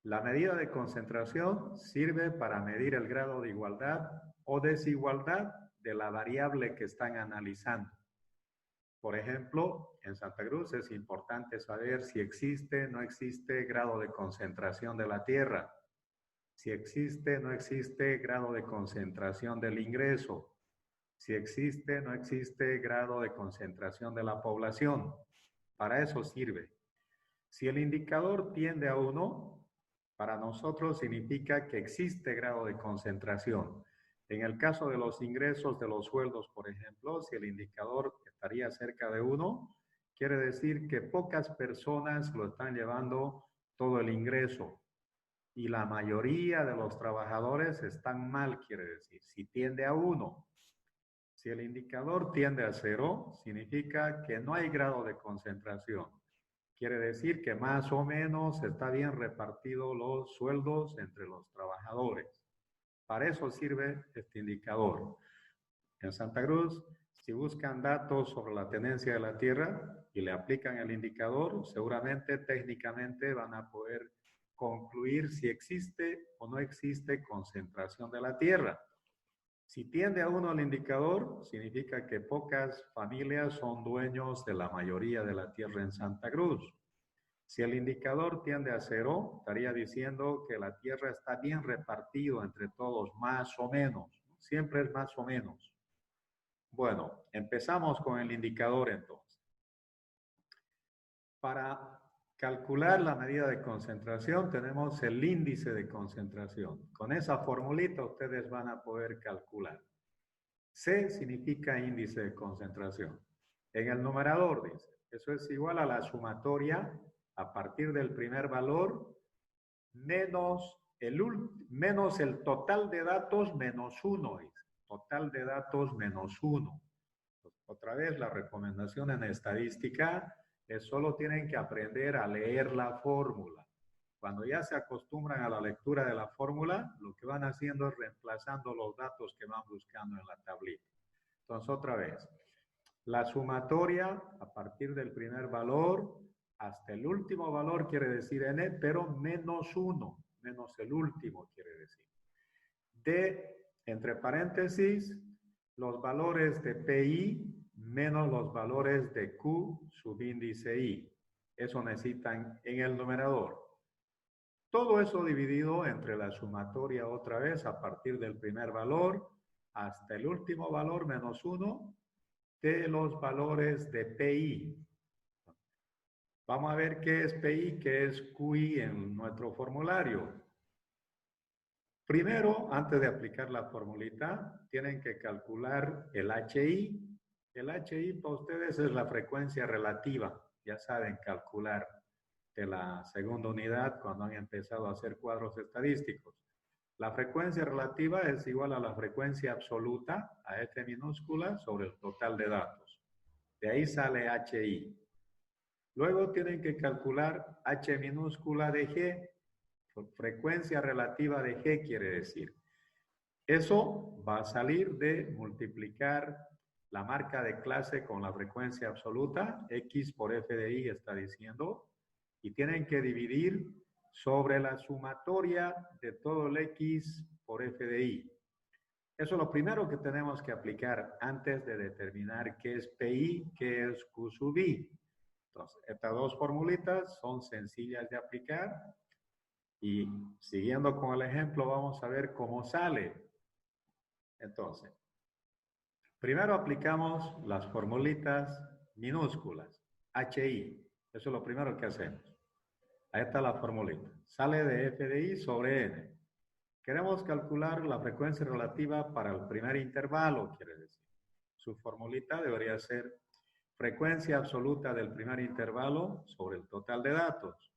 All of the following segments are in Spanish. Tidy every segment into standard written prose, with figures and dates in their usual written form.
La medida de concentración sirve para medir el grado de igualdad o desigualdad de la variable que están analizando. Por ejemplo, en Santa Cruz es importante saber si existe o no existe grado de concentración de la tierra, si existe o no existe grado de concentración del ingreso, si existe o no existe grado de concentración de la población. Para eso sirve. Si el indicador tiende a 1, para nosotros significa que existe grado de concentración. En el caso de los ingresos de los sueldos, por ejemplo, si el indicador estaría cerca de 1, quiere decir que pocas personas lo están llevando todo el ingreso y la mayoría de los trabajadores están mal, quiere decir, si tiende a 1. Si el indicador tiende a 0, significa que no hay grado de concentración. Quiere decir que más o menos está bien repartido los sueldos entre los trabajadores. Para eso sirve este indicador. En Santa Cruz, si buscan datos sobre la tenencia de la tierra y le aplican el indicador, seguramente técnicamente van a poder concluir si existe o no existe concentración de la tierra. Si tiende a 1 el indicador, significa que pocas familias son dueños de la mayoría de la tierra en Santa Cruz. Si el indicador tiende a 0, estaría diciendo que la tierra está bien repartido entre todos, más o menos. Siempre es más o menos. Bueno, empezamos con el indicador entonces. Para calcular la medida de concentración tenemos el índice de concentración. Con esa formulita ustedes van a poder calcular. C significa índice de concentración. En el numerador dice, eso es igual a la sumatoria a partir del primer valor menos el total de datos menos 1. Total de datos menos 1. Otra vez, la recomendación en estadística es solo tienen que aprender a leer la fórmula. Cuando ya se acostumbran a la lectura de la fórmula, lo que van haciendo es reemplazando los datos que van buscando en la tablita. Entonces, otra vez, la sumatoria a partir del primer valor hasta el último valor quiere decir n, pero menos 1, menos el último quiere decir. De, entre paréntesis, los valores de PI menos los valores de Q subíndice I. Eso necesitan en el numerador. Todo eso dividido entre la sumatoria otra vez a partir del primer valor hasta el último valor menos 1 de los valores de PI. Vamos a ver qué es PI, qué es QI en nuestro formulario. Primero, antes de aplicar la formulita, tienen que calcular el HI. El HI para ustedes es la frecuencia relativa. Ya saben calcular de la segunda unidad cuando han empezado a hacer cuadros estadísticos. La frecuencia relativa es igual a la frecuencia absoluta, a F minúscula, sobre el total de datos. De ahí sale HI. Luego tienen que calcular H minúscula de G. Frecuencia relativa de G quiere decir. Eso va a salir de multiplicar la marca de clase con la frecuencia absoluta, X por F de I está diciendo, y tienen que dividir sobre la sumatoria de todo el X por F de I. Eso es lo primero que tenemos que aplicar antes de determinar qué es PI, qué es Q sub I. Entonces, estas dos formulitas son sencillas de aplicar y siguiendo con el ejemplo vamos a ver cómo sale. Entonces, primero aplicamos las formulitas minúsculas, HI. Eso es lo primero que hacemos. Ahí está la formulita. Sale de F de I sobre N. Queremos calcular la frecuencia relativa para el primer intervalo, quiere decir. Su formulita debería ser frecuencia absoluta del primer intervalo sobre el total de datos.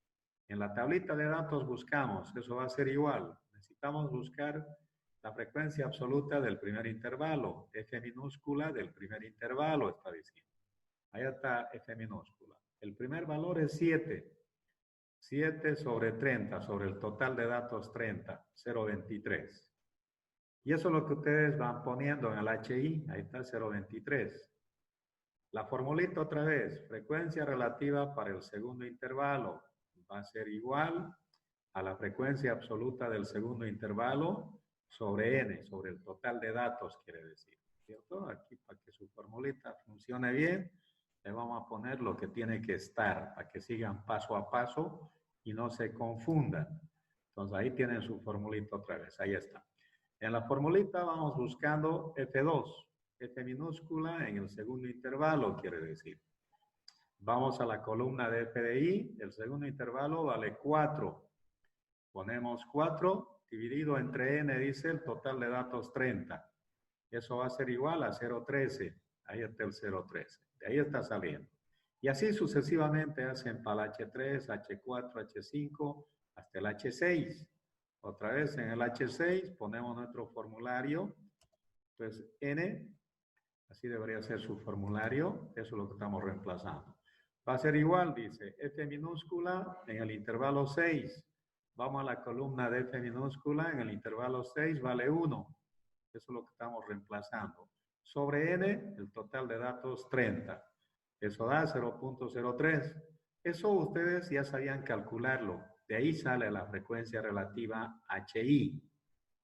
En la tablita de datos buscamos, eso va a ser igual. Necesitamos buscar la frecuencia absoluta del primer intervalo, F minúscula del primer intervalo, está diciendo. Ahí está F minúscula. El primer valor es 7. 7 sobre 30, sobre el total de datos 30, 0.23. Y eso es lo que ustedes van poniendo en el HI, ahí está 0.23. La formulita otra vez, frecuencia relativa para el segundo intervalo, va a ser igual a la frecuencia absoluta del segundo intervalo sobre n, sobre el total de datos, quiere decir, ¿cierto? Aquí, para que su formulita funcione bien, le vamos a poner lo que tiene que estar, para que sigan paso a paso y no se confundan. Entonces, ahí tienen su formulita otra vez, ahí está. En la formulita vamos buscando F2, F minúscula en el segundo intervalo, quiere decir. Vamos a la columna de F de I, el segundo intervalo vale 4. Ponemos 4 dividido entre n, dice el total de datos 30. Eso va a ser igual a 0,13. Ahí está el 0,13. De ahí está saliendo. Y así sucesivamente hacen para el H3, H4, H5, hasta el H6. Otra vez en el H6 ponemos nuestro formulario. Pues n, así debería ser su formulario. Eso es lo que estamos reemplazando. Va a ser igual, dice, F minúscula en el intervalo 6. Vamos a la columna de F minúscula, en el intervalo 6 vale 1. Eso es lo que estamos reemplazando. Sobre n, el total de datos 30. Eso da 0.03. Eso ustedes ya sabían calcularlo. De ahí sale la frecuencia relativa HI.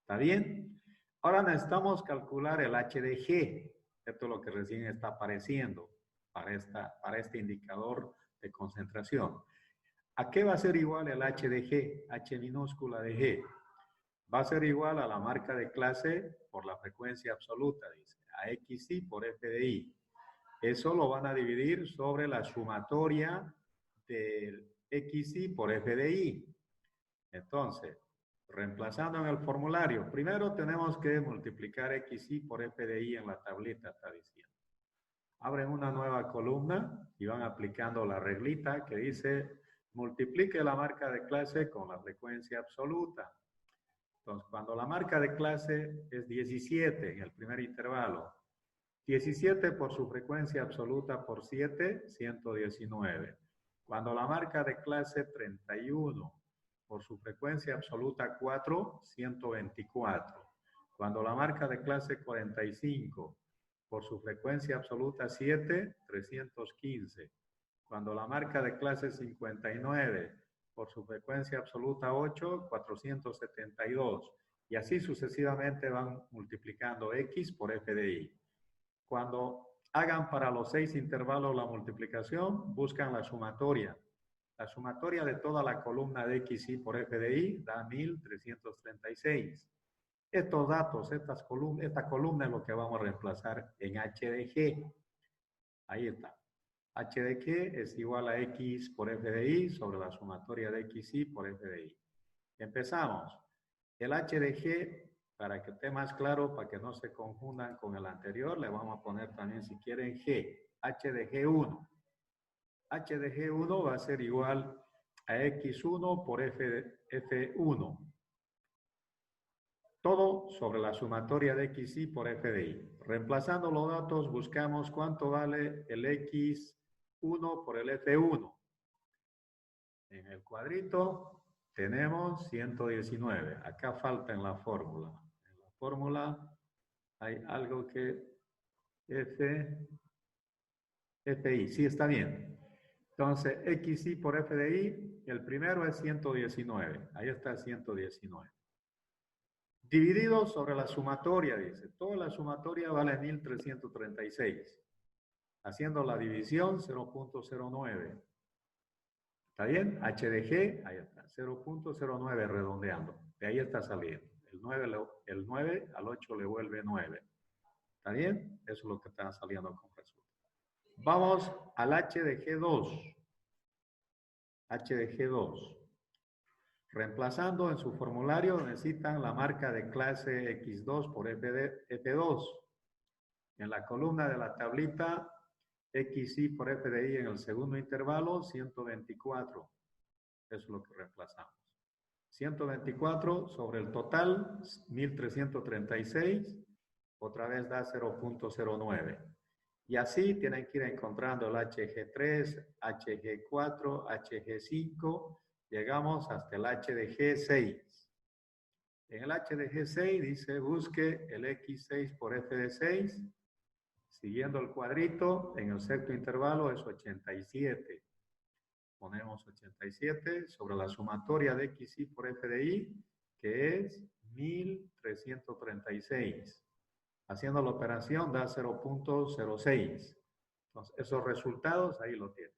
¿Está bien? Ahora necesitamos calcular el H de G. Esto es lo que recién está apareciendo para este indicador de concentración. ¿A qué va a ser igual el H de G? H minúscula de G. Va a ser igual a la marca de clase por la frecuencia absoluta, dice, a XI por F de I. Eso lo van a dividir sobre la sumatoria del XI por F de I. Entonces, reemplazando en el formulario, primero tenemos que multiplicar XI por F de I en la tablita, está diciendo. Abren una nueva columna y van aplicando la reglita que dice multiplique la marca de clase con la frecuencia absoluta. Entonces, cuando la marca de clase es 17 en el primer intervalo, 17 por su frecuencia absoluta por 7, 119. Cuando la marca de clase 31 por su frecuencia absoluta 4, 124. Cuando la marca de clase 45 por su frecuencia absoluta 7, 315. Cuando la marca de clase 59 por su frecuencia absoluta 8, 472. Y así sucesivamente van multiplicando X por F de I. Cuando hagan para los 6 intervalos la multiplicación, buscan la sumatoria. La sumatoria de toda la columna de XI por F de I da 1336. Estos datos, esta columna es lo que vamos a reemplazar en H de G. Ahí está. H de G es igual a X por F de I sobre la sumatoria de XI por F de I. Empezamos. El H de G, para que esté más claro, para que no se confundan con el anterior, le vamos a poner también, si quieren, G. H de G1. H de G1 va a ser igual a X1 por F1. Todo sobre la sumatoria de XI por F de I. Reemplazando los datos, buscamos cuánto vale el X1 por el F1. En el cuadrito tenemos 119. Acá falta en la fórmula. En la fórmula hay algo que FI. Sí, está bien. Entonces, XI por F de I, el primero es 119. Ahí está 119. Dividido sobre la sumatoria, dice. Toda la sumatoria vale 1336. Haciendo la división, 0.09. ¿Está bien? H de G, ahí está. 0.09 redondeando. De ahí está saliendo. El 9 al 8 le vuelve 9. ¿Está bien? Eso es lo que está saliendo con resultado. Vamos al H de G2. H de G2. Reemplazando en su formulario necesitan la marca de clase X2 por F2. En la columna de la tablita, XI por F de I en el segundo intervalo, 124. Eso es lo que reemplazamos. 124 sobre el total, 1336. Otra vez da 0.09. Y así tienen que ir encontrando el HG3, HG4, HG5. Llegamos hasta el H de G6. En el H de G6 dice busque el X6 por F de 6. Siguiendo el cuadrito, en el sexto intervalo es 87. ponemos 87 sobre la sumatoria de XY por F de Y, que es 1336. Haciendo la operación da 0.06. Entonces, esos resultados ahí lo tienen.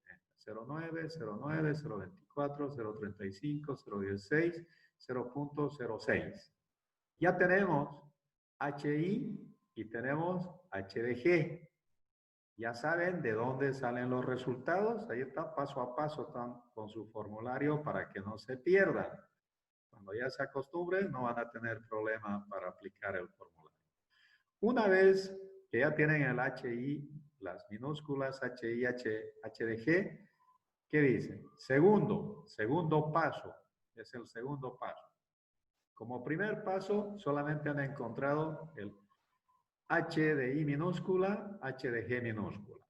0.9, 0.9, 0.24, 0.35, 0.16, 0.06. Ya tenemos HI y tenemos HDG. Ya saben de dónde salen los resultados. Ahí está, paso a paso, están con su formulario para que no se pierdan. Cuando ya se acostumbren, no van a tener problema para aplicar el formulario. Una vez que ya tienen el HI, las minúsculas HI, HDG, ¿qué dicen? Segundo paso, es el segundo paso. Como primer paso, solamente han encontrado el H de I minúscula, H de G minúscula.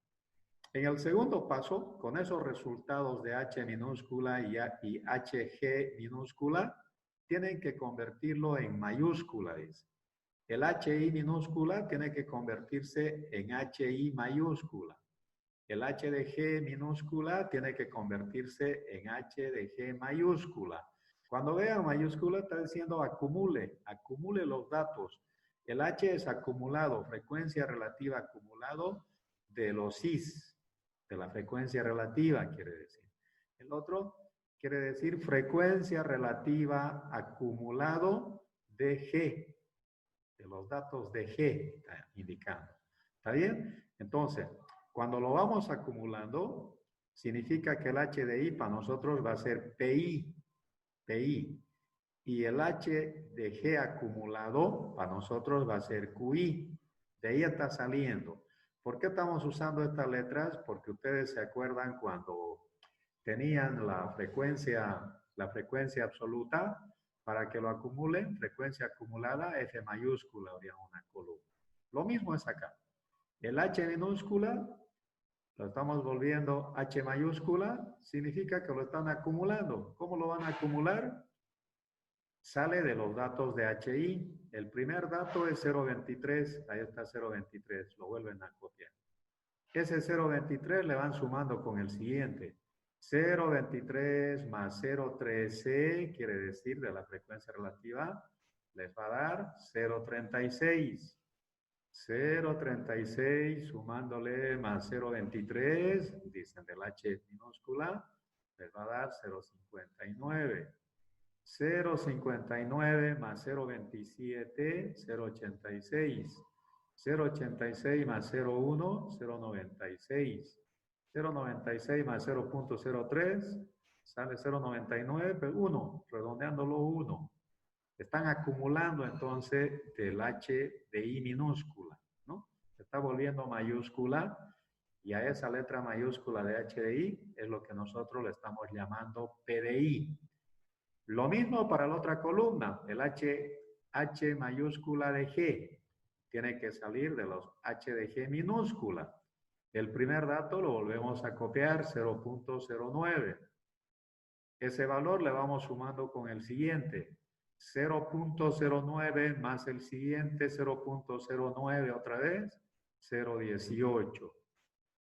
En el segundo paso, con esos resultados de H minúscula y HG minúscula, tienen que convertirlo en mayúscula, dice. El HI minúscula tiene que convertirse en HI mayúscula. El H de G minúscula tiene que convertirse en H de G mayúscula. Cuando vean mayúscula, está diciendo acumule los datos. El H es acumulado, frecuencia relativa acumulado de los Is, de la frecuencia relativa, quiere decir. El otro quiere decir frecuencia relativa acumulado de G, de los datos de G, está indicando. ¿Está bien? Entonces, cuando lo vamos acumulando, significa que el H de I para nosotros va a ser PI. Y el H de G acumulado para nosotros va a ser QI. De ahí está saliendo. ¿Por qué estamos usando estas letras? Porque ustedes se acuerdan cuando tenían la frecuencia absoluta, para que lo acumulen, frecuencia acumulada, F mayúscula, habría una columna. Lo mismo es acá. El H minúscula lo estamos volviendo H mayúscula, significa que lo están acumulando. ¿Cómo lo van a acumular? Sale de los datos de HI. El primer dato es 0.23, ahí está 0.23, lo vuelven a copiar. Ese 0.23 le van sumando con el siguiente. 0.23 más 0.13, quiere decir de la frecuencia relativa, les va a dar 0.36. 0.36 sumándole más 0.23, dicen del H minúscula, les va a dar 0.59. 0.59 más 0.27, 0.86. 0.86 más 0.1, 0.96. 0.96 más 0.03, sale 0.99, pero 1, redondeándolo 1. Están acumulando entonces del H de I minúscula, ¿no? Se está volviendo mayúscula y a esa letra mayúscula de H de I es lo que nosotros le estamos llamando PDI. Lo mismo para la otra columna, el H mayúscula de G. Tiene que salir de los H de G minúscula. El primer dato lo volvemos a copiar, 0.09. Ese valor le vamos sumando con el siguiente. 0.09 más el siguiente, 0.09 otra vez, 0.18.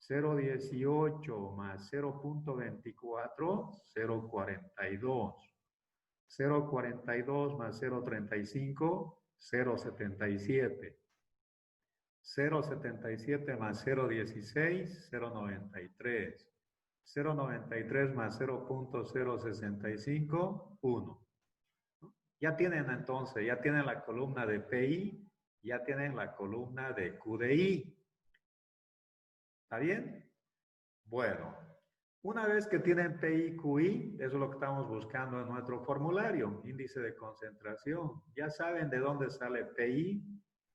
0.18 más 0.24, 0.42. 0.42 más 0.35, 0.77. 0.77 más 0.16, 0.93. 0.93 más 0.065, 1. Ya tienen entonces, ya tienen la columna de PI, ya tienen la columna de QDI. ¿Está bien? Bueno, una vez que tienen PI, QI, eso es lo que estamos buscando en nuestro formulario, índice de concentración. Ya saben de dónde sale PI,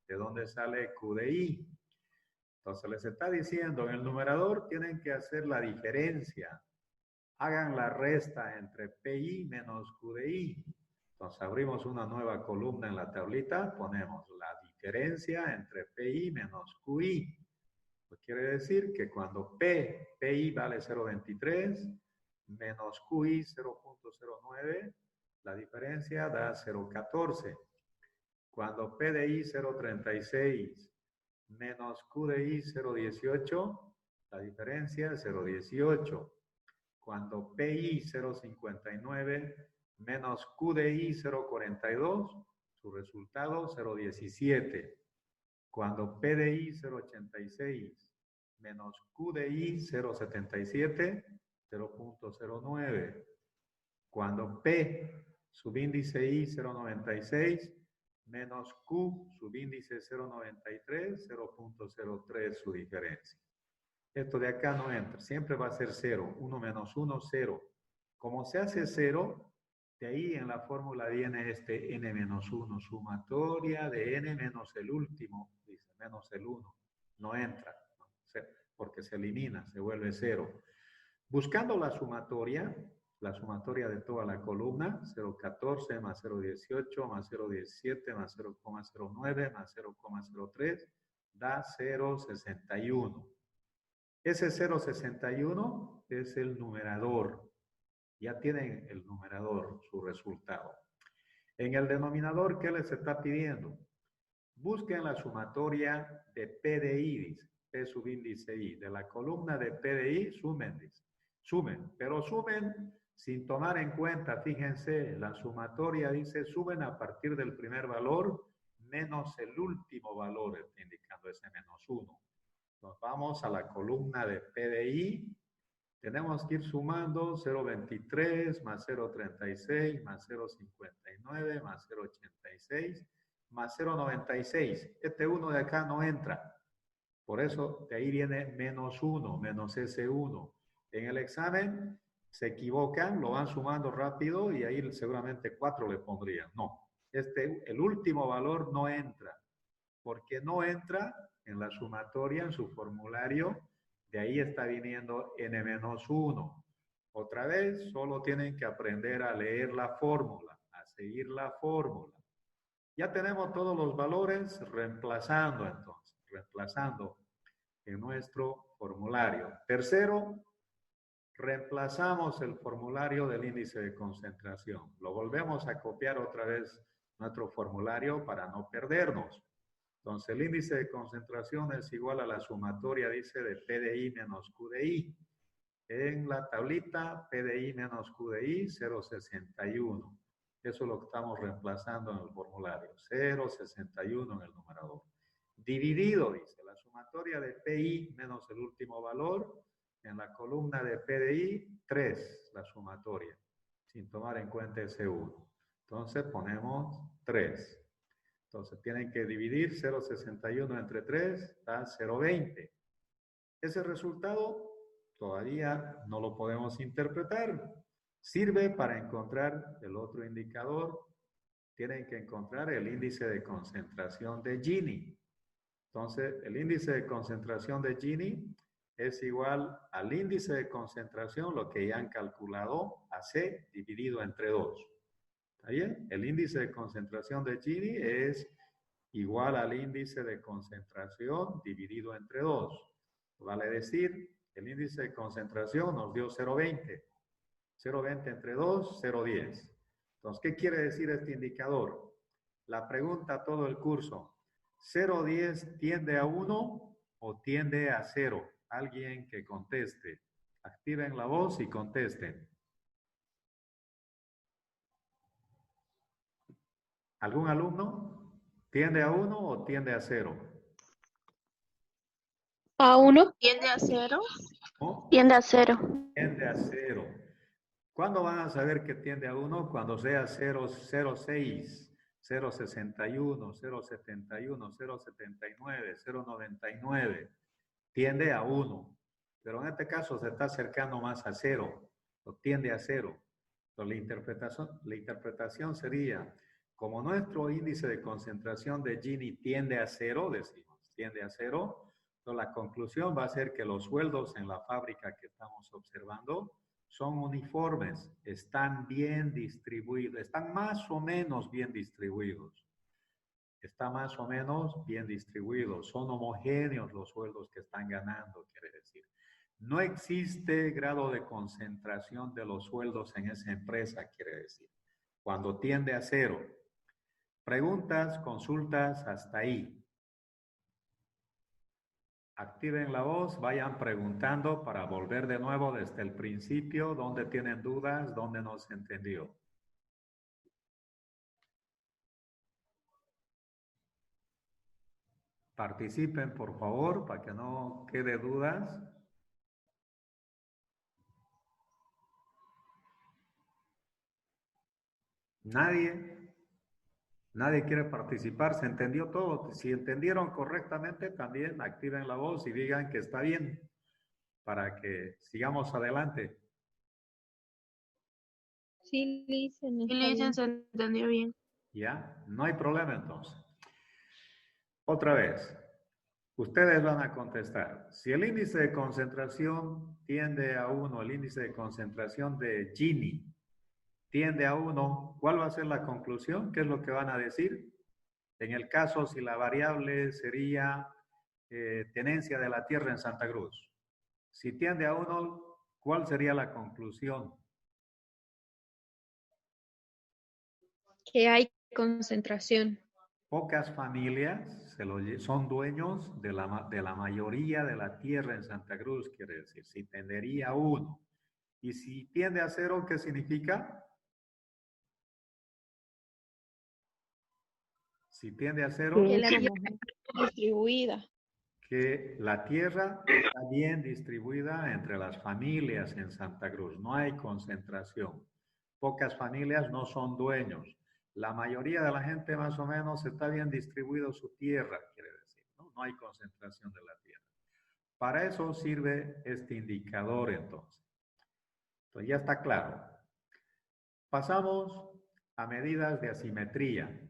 de dónde sale QDI. Entonces les está diciendo, en el numerador tienen que hacer la diferencia. Hagan la resta entre PI menos QDI. Entonces abrimos una nueva columna en la tablita, ponemos la diferencia entre PI menos QI. Pues quiere decir que cuando PI vale 0.23 menos QI 0.09, la diferencia da 0.14. Cuando P de I 0.36 menos Q de I 0.18, la diferencia es 0.18. cuando PI 0,59 menos QDI 0,42, su resultado 0,17. Cuando PDI 0,86 menos QDI 0,77, 0,09. Cuando P, subíndice I 0,96, menos Q, subíndice 0,93, 0,03 su diferencia. Esto de acá no entra, siempre va a ser 0. 1 menos 1, 0. Como se hace 0, de ahí en la fórmula viene este n menos 1, sumatoria de n menos el último, dice, menos el 1. No entra, ¿no? Porque se elimina, se vuelve 0. Buscando la sumatoria de toda la columna, 0,14 más 0,18 más 0,17 más 0,09 más 0,03, da 0,61. Ese 0,61 es el numerador. Ya tienen el numerador, su resultado. En el denominador, ¿qué les está pidiendo? Busquen la sumatoria de P de I, dice, P subíndice I. De la columna de P de I, sumen, dice. Sumen, pero sumen sin tomar en cuenta, fíjense, la sumatoria dice sumen a partir del primer valor menos el último valor, está indicando ese menos 1. Nos vamos a la columna de P de I. Tenemos que ir sumando 0,23 más 0,36 más 0,59 más 0,86 más 0,96. Este 1 de acá no entra. Por eso de ahí viene menos 1, menos ese 1. En el examen se equivocan, lo van sumando rápido y ahí seguramente 4 le pondrían. No, el último valor no entra. Porque no entra en la sumatoria, en su formulario, de ahí está viniendo n-1. Otra vez, solo tienen que aprender a leer la fórmula, a seguir la fórmula. Ya tenemos todos los valores, reemplazando entonces, reemplazando en nuestro formulario. Tercero, reemplazamos el formulario del índice de concentración. Lo volvemos a copiar otra vez nuestro formulario para no perdernos. Entonces, el índice de concentración es igual a la sumatoria, dice, de P de I menos Q de I. En la tablita, P de I menos Q de I, 0,61. Eso es lo que estamos reemplazando en el formulario. 0,61 en el numerador. Dividido, dice, la sumatoria de PI menos el último valor. En la columna de P de I, 3, la sumatoria, sin tomar en cuenta ese 1. Entonces, ponemos 3. Entonces tienen que dividir 0,61 entre 3, da 0,20. Ese resultado todavía no lo podemos interpretar. Sirve para encontrar el otro indicador. Tienen que encontrar el índice de concentración de Gini. Entonces, el índice de concentración de Gini es igual al índice de concentración, lo que ya han calculado, AC dividido entre 2. ¿Está bien? El índice de concentración de Gini es igual al índice de concentración dividido entre 2. Vale decir, el índice de concentración nos dio 0,20. 0,20 entre 2, 0,10. Entonces, ¿qué quiere decir este indicador? La pregunta todo el curso, ¿0,10 tiende a 1 o tiende a 0? Alguien que conteste. Activen la voz y contesten. ¿Algún alumno? ¿Tiende a 1 o tiende a 0? A 1. Tiende a 0. ¿No? Tiende a 0. Tiende a 0. ¿Cuándo van a saber que tiende a 1? Cuando sea 0,06, 0,61, 0,71, 0,79, 0,99. Tiende a 1. Pero en este caso se está acercando más a 0. O tiende a 0. Entonces, la interpretación sería, como nuestro índice de concentración de Gini tiende a 0, decimos, tiende a 0, entonces la conclusión va a ser que los sueldos en la fábrica que estamos observando son uniformes, están bien distribuidos, están más o menos bien distribuidos. Está más o menos bien distribuidos, son homogéneos los sueldos que están ganando, quiere decir. No existe grado de concentración de los sueldos en esa empresa, quiere decir. Cuando tiende a 0. Preguntas, consultas, hasta ahí. Activen la voz, vayan preguntando para volver de nuevo desde el principio, dónde tienen dudas, dónde no se entendió. Participen, por favor, para que no quede dudas. Nadie quiere participar. ¿Se entendió todo? Si entendieron correctamente, también activen la voz y digan que está bien para que sigamos adelante. Sí, Licen, Sí, Licen, se entendió bien. ¿Ya? No hay problema entonces. Otra vez, ustedes van a contestar. Si el índice de concentración tiende a 1, el índice de concentración de Gini tiende a 1, ¿cuál va a ser la conclusión? ¿Qué es lo que van a decir? En el caso, si la variable sería tenencia de la Tierra en Santa Cruz. Si tiende a 1, ¿cuál sería la conclusión? que hay concentración. Pocas familias son dueños de la mayoría de la tierra en Santa Cruz, quiere decir, si tendería a 1. Y si tiende a 0, ¿qué significa? Si tiende a 0, Que la tierra está distribuida. que la tierra está bien distribuida entre las familias en Santa Cruz. No hay concentración. Pocas familias no son dueños. La mayoría de la gente más o menos está bien distribuido su tierra, quiere decir, ¿no? No hay concentración de la tierra. Para eso sirve este indicador entonces. Entonces ya está claro. Pasamos a medidas de asimetría.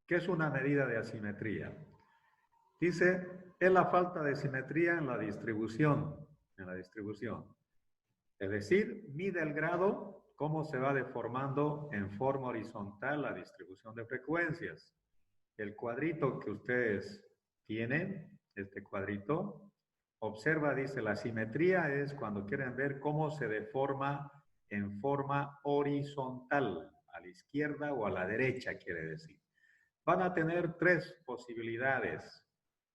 ¿Qué es una medida de asimetría? Dice, es la falta de simetría en la distribución. Es decir, mide el grado, cómo se va deformando en forma horizontal la distribución de frecuencias. El cuadrito que ustedes tienen, este cuadrito, observa, dice, la simetría es cuando quieren ver cómo se deforma en forma horizontal, a la izquierda o a la derecha, quiere decir. Van a tener tres posibilidades,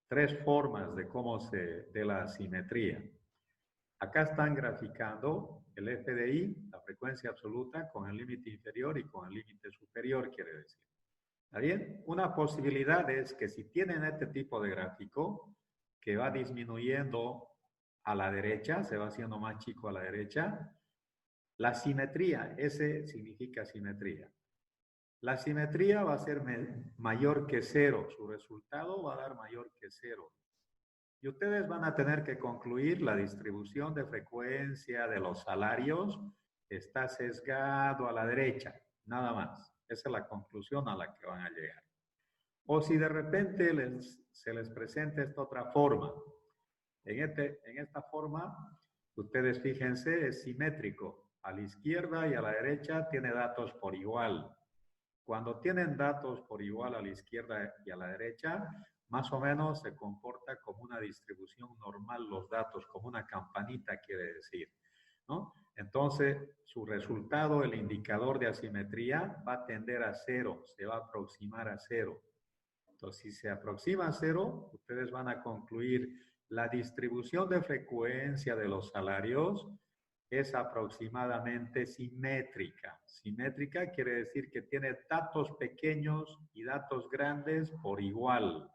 tres formas de cómo de la simetría. Acá están graficando el FDI, la frecuencia absoluta, con el límite inferior y con el límite superior, quiere decir. ¿Está bien? Una posibilidad es que si tienen este tipo de gráfico, que va disminuyendo a la derecha, se va haciendo más chico a la derecha, la simetría, S significa simetría. La simetría va a ser mayor que 0, su resultado va a dar mayor que 0. Y ustedes van a tener que concluir la distribución de frecuencia de los salarios está sesgado a la derecha, nada más. Esa es la conclusión a la que van a llegar. O si de repente se les presenta esta otra forma. En esta forma, ustedes fíjense, es simétrico. A la izquierda y a la derecha tiene datos por igual. Cuando tienen datos por igual a la izquierda y a la derecha, más o menos se comporta como una distribución normal los datos, como una campanita quiere decir, ¿no? Entonces, su resultado, el indicador de asimetría, va a tender a 0, se va a aproximar a 0. Entonces, si se aproxima a 0, ustedes van a concluir la distribución de frecuencia de los salarios es aproximadamente simétrica. Simétrica quiere decir que tiene datos pequeños y datos grandes por igual,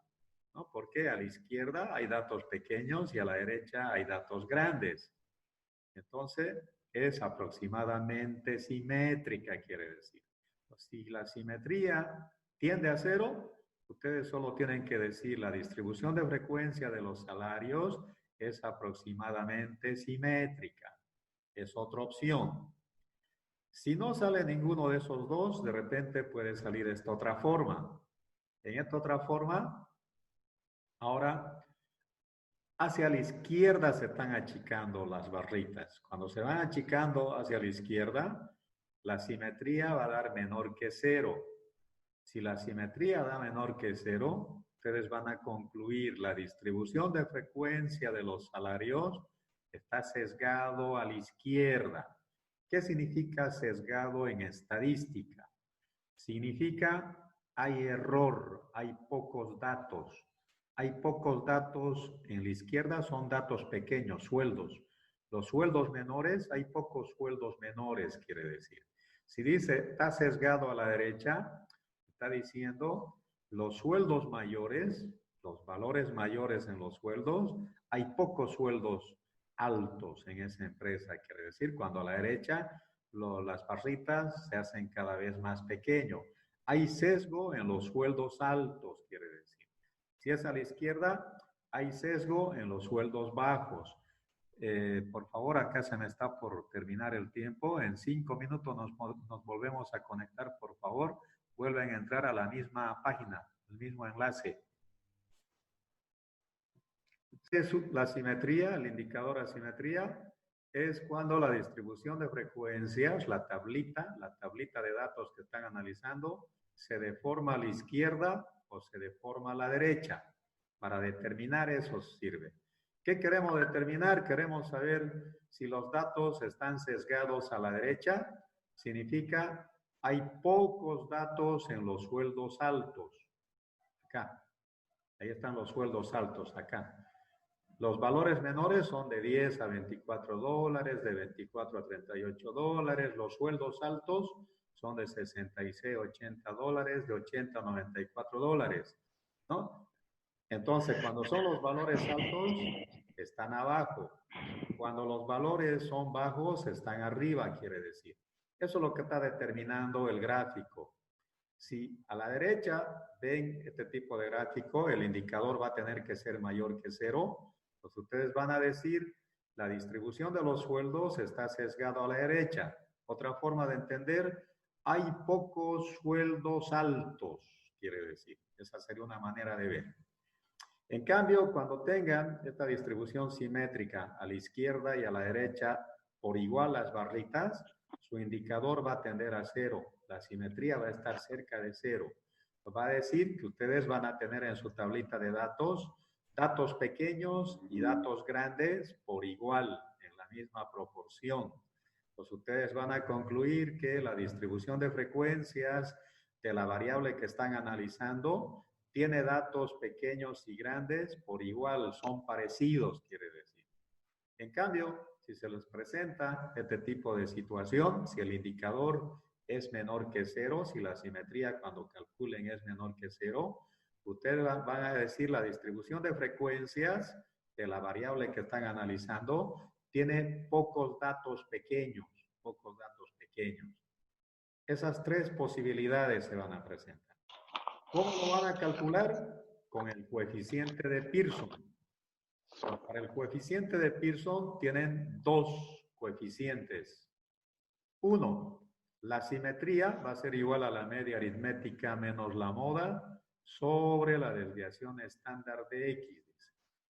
¿no? Porque a la izquierda hay datos pequeños y a la derecha hay datos grandes. Entonces, es aproximadamente simétrica, quiere decir. Si la simetría tiende a 0, ustedes solo tienen que decir la distribución de frecuencia de los salarios es aproximadamente simétrica. Es otra opción. Si no sale ninguno de esos dos, de repente puede salir esta otra forma. En esta otra forma, ahora hacia la izquierda se están achicando las barritas. Cuando se van achicando hacia la izquierda, la simetría va a dar menor que 0. Si la simetría da menor que 0, ustedes van a concluir la distribución de frecuencia de los salarios está sesgado a la izquierda. ¿Qué significa sesgado en estadística? Significa hay error, hay pocos datos. hay pocos datos en la izquierda, son datos pequeños, sueldos. Los sueldos menores, hay pocos sueldos menores, quiere decir. Si dice, está sesgado a la derecha, está diciendo los sueldos mayores, los valores mayores en los sueldos, hay pocos sueldos altos en esa empresa, quiere decir, cuando a la derecha las barritas se hacen cada vez más pequeños. Hay sesgo en los sueldos altos, quiere decir. Si es a la izquierda, hay sesgo en los sueldos bajos. Por favor, acá se me está por terminar el tiempo. En 5 minutos nos volvemos a conectar, por favor. Vuelven a entrar a la misma página, el mismo enlace. La simetría, el indicador asimetría, es cuando la distribución de frecuencias, la tablita de datos que están analizando, se deforma a la izquierda o se deforma a la derecha. Para determinar eso sirve. ¿Qué queremos determinar? Queremos saber si los datos están sesgados a la derecha. Significa hay pocos datos en los sueldos altos. Acá. Ahí están los sueldos altos, acá. Los valores menores son de 10 a 24 dólares, de 24 a 38 dólares. Los sueldos altos son de 66 a 80 dólares, de 80 a 94 dólares, ¿no? Entonces, cuando son los valores altos, están abajo. Cuando los valores son bajos, están arriba, quiere decir. Eso es lo que está determinando el gráfico. Si a la derecha ven este tipo de gráfico, el indicador va a tener que ser mayor que 0. Pues ustedes van a decir, la distribución de los sueldos está sesgado a la derecha. Otra forma de entender, hay pocos sueldos altos, quiere decir. Esa sería una manera de ver. En cambio, cuando tengan esta distribución simétrica a la izquierda y a la derecha por igual las barritas, su indicador va a tender a 0. La simetría va a estar cerca de 0. Va a decir que ustedes van a tener en su tablita de datos, datos pequeños y datos grandes por igual, en la misma proporción. Pues ustedes van a concluir que la distribución de frecuencias de la variable que están analizando tiene datos pequeños y grandes por igual, son parecidos, quiere decir. En cambio, si se les presenta este tipo de situación, si el indicador es menor que 0, si la simetría cuando calculen es menor que 0, ustedes van a decir la distribución de frecuencias de la variable que están analizando tiene pocos datos pequeños, Esas 3 posibilidades se van a presentar. ¿Cómo lo van a calcular? Con el coeficiente de Pearson. Para el coeficiente de Pearson tienen 2 coeficientes. Uno, la simetría va a ser igual a la media aritmética menos la moda sobre la desviación estándar de X.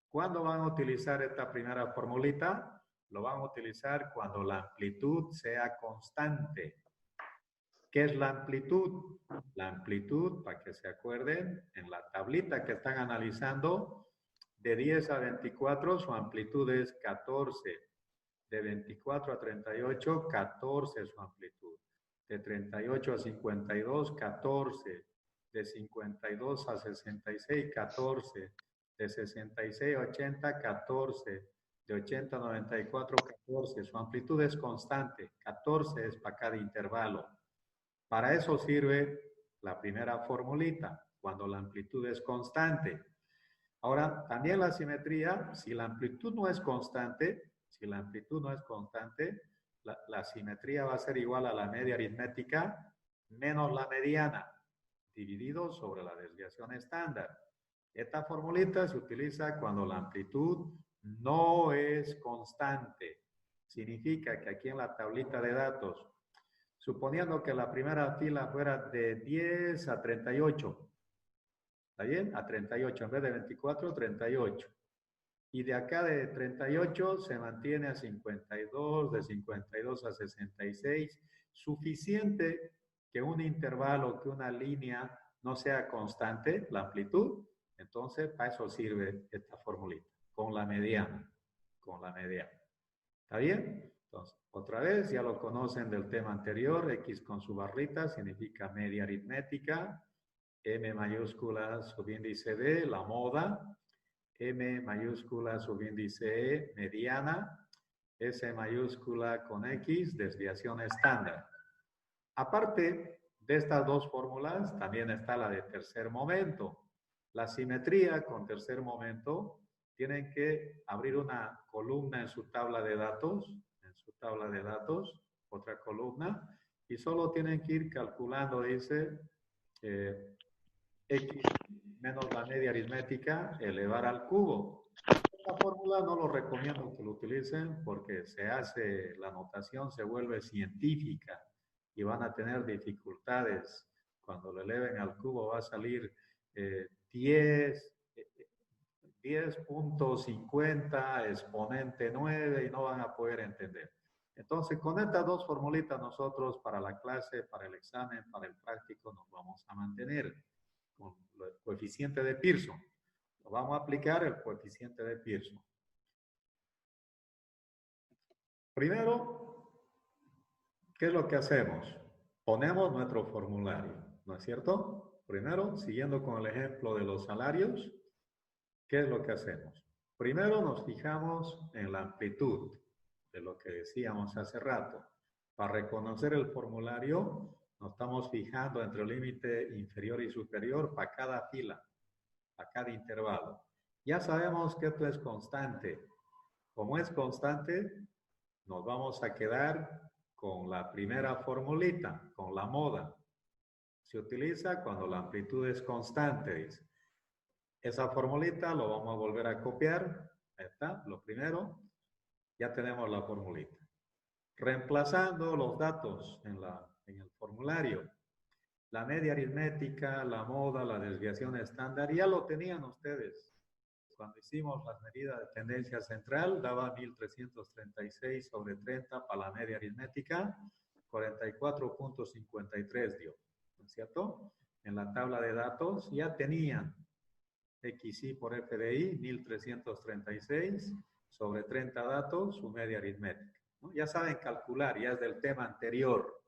¿Cuándo van a utilizar esta primera formulita? Lo van a utilizar cuando la amplitud sea constante. ¿Qué es la amplitud? La amplitud, para que se acuerden, en la tablita que están analizando, de 10 a 24 su amplitud es 14. De 24 a 38, 14 su amplitud. De 38 a 52, 14. De 52 a 66, 14. De 66 a 80, 14. De 80 a 94, 14. Su amplitud es constante. 14 es para cada intervalo. Para eso sirve la primera formulita, cuando la amplitud es constante. Ahora, también la simetría, si la amplitud no es constante, la simetría va a ser igual a la media aritmética menos la mediana, dividido sobre la desviación estándar. Esta formulita se utiliza cuando la amplitud no es constante. Significa que aquí en la tablita de datos, suponiendo que la primera fila fuera de 10 a 38. ¿Está bien? A 38. En vez de 24, 38. Y de acá de 38 se mantiene a 52, de 52 a 66. Suficiente que un intervalo, que una línea no sea constante, la amplitud. Entonces, para eso sirve esta formulita, con la mediana. ¿Está bien? Entonces, otra vez, ya lo conocen del tema anterior, X con su barrita significa media aritmética, M mayúscula subíndice D, la moda, M mayúscula subíndice E, mediana, S mayúscula con X, desviación estándar. Aparte de estas dos fórmulas, también está la de tercer momento. La simetría con tercer momento, tienen que abrir una columna en su tabla de datos, otra columna, y solo tienen que ir calculando, dice, X menos la media aritmética, elevar al cubo. Esta fórmula no lo recomiendo que lo utilicen porque la notación se vuelve científica y van a tener dificultades. Cuando lo eleven al cubo va a salir 10.50 exponente 9 y no van a poder entender. Entonces, con estas dos formulitas nosotros para la clase, para el examen, para el práctico nos vamos a mantener con el coeficiente de Pearson. Vamos a aplicar el coeficiente de Pearson. Primero, ¿qué es lo que hacemos? Ponemos nuestro formulario, ¿no es cierto? Primero, siguiendo con el ejemplo de los salarios, ¿qué es lo que hacemos? Primero nos fijamos en la amplitud de lo que decíamos hace rato. Para reconocer el formulario, nos estamos fijando entre el límite inferior y superior para cada fila, para cada intervalo. Ya sabemos que esto es constante. Como es constante, nos vamos a quedar con la primera formulita, con la moda. Se utiliza cuando la amplitud es constante, dice. Esa formulita lo vamos a volver a copiar. Ahí está, lo primero. Ya tenemos la formulita. Reemplazando los datos en el formulario. La media aritmética, la moda, la desviación estándar, ya lo tenían ustedes. Cuando hicimos las medidas de tendencia central, daba 1336 sobre 30 para la media aritmética, 44.53 dio, ¿no es cierto? En la tabla de datos ya tenían XY por F de I, 1336 sobre 30 datos, su media aritmética, ¿no? Ya saben calcular, ya es del tema anterior.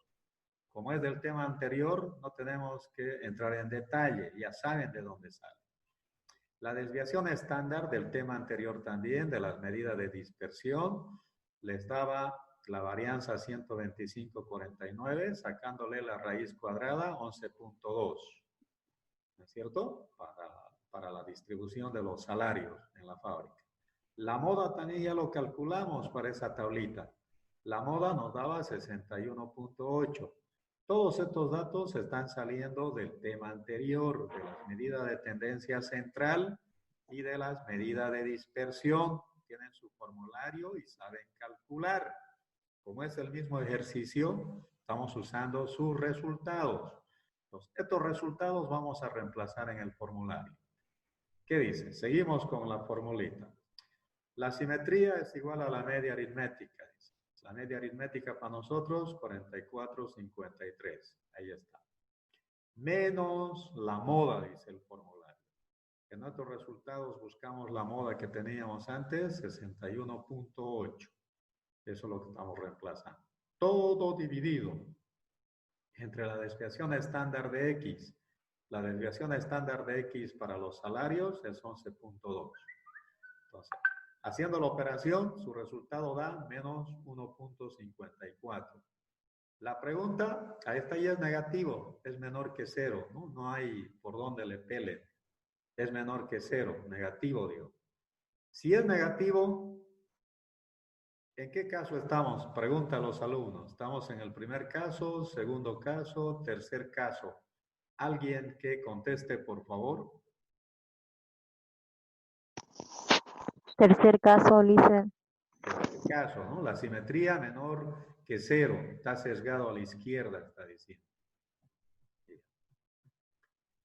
Como es del tema anterior, no tenemos que entrar en detalle, ya saben de dónde sale. La desviación estándar del tema anterior también, de las medidas de dispersión, les daba la varianza 125,49, sacándole la raíz cuadrada 11.2, ¿no es cierto? Para la distribución de los salarios en la fábrica. La moda también ya lo calculamos para esa tablita. La moda nos daba 61.8. Todos estos datos están saliendo del tema anterior, de las medidas de tendencia central y de las medidas de dispersión. Tienen su formulario y saben calcular. Como es el mismo ejercicio, estamos usando sus resultados. Entonces, estos resultados vamos a reemplazar en el formulario. ¿Qué dice? Seguimos con la formulita. La simetría es igual a la media aritmética. La media aritmética para nosotros, 44,53. Ahí está. Menos la moda, dice el formulario. En nuestros resultados buscamos la moda que teníamos antes, 61.8. Eso es lo que estamos reemplazando. Todo dividido entre la desviación estándar de X. La desviación estándar de X para los salarios es 11.2. Entonces, haciendo la operación, su resultado da menos 1.54. La pregunta, a esta ya es negativo, es menor que 0, ¿no? No hay por dónde le pele. Es menor que 0, negativo, digo. Si es negativo, ¿en qué caso estamos? Pregunta a los alumnos. ¿Estamos en el primer caso, segundo caso, tercer caso? ¿Alguien que conteste, por favor? Tercer caso, Lisa. Tercer caso, ¿no? La simetría menor que 0. Está sesgado a la izquierda, está diciendo.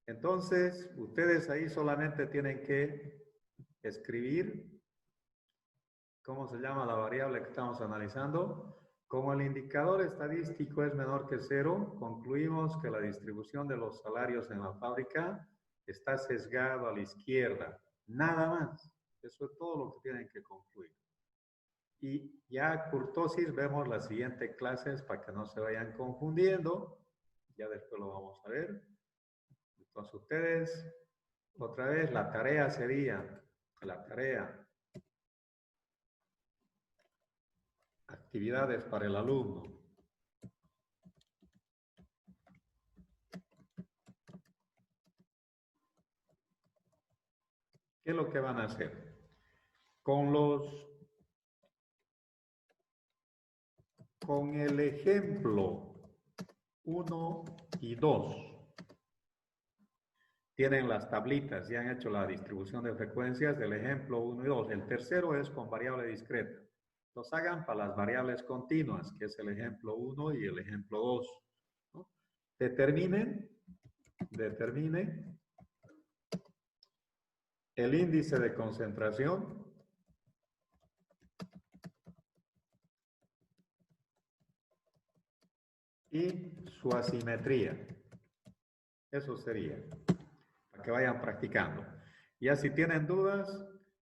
Entonces, ustedes ahí solamente tienen que escribir, ¿cómo se llama la variable que estamos analizando? Como el indicador estadístico es menor que 0, concluimos que la distribución de los salarios en la fábrica está sesgado a la izquierda. Nada más. Eso es todo lo que tienen que concluir. Y ya curtosis vemos las siguientes clases para que no se vayan confundiendo. Ya después lo vamos a ver. Entonces ustedes, otra vez, la tarea sería, actividades para el alumno. ¿Qué es lo que van a hacer? Con el ejemplo 1 y 2. Tienen las tablitas, ya han hecho la distribución de frecuencias del ejemplo 1 y 2. El tercero es con variable discreta. Los hagan para las variables continuas, que es el ejemplo 1 y el ejemplo 2. ¿No? Determinen el índice de concentración y su asimetría. Eso sería, para que vayan practicando. Ya si tienen dudas,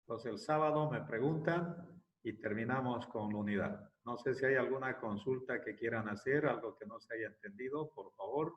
pues el sábado me preguntan y terminamos con la unidad. No sé si hay alguna consulta que quieran hacer, algo que no se haya entendido, por favor.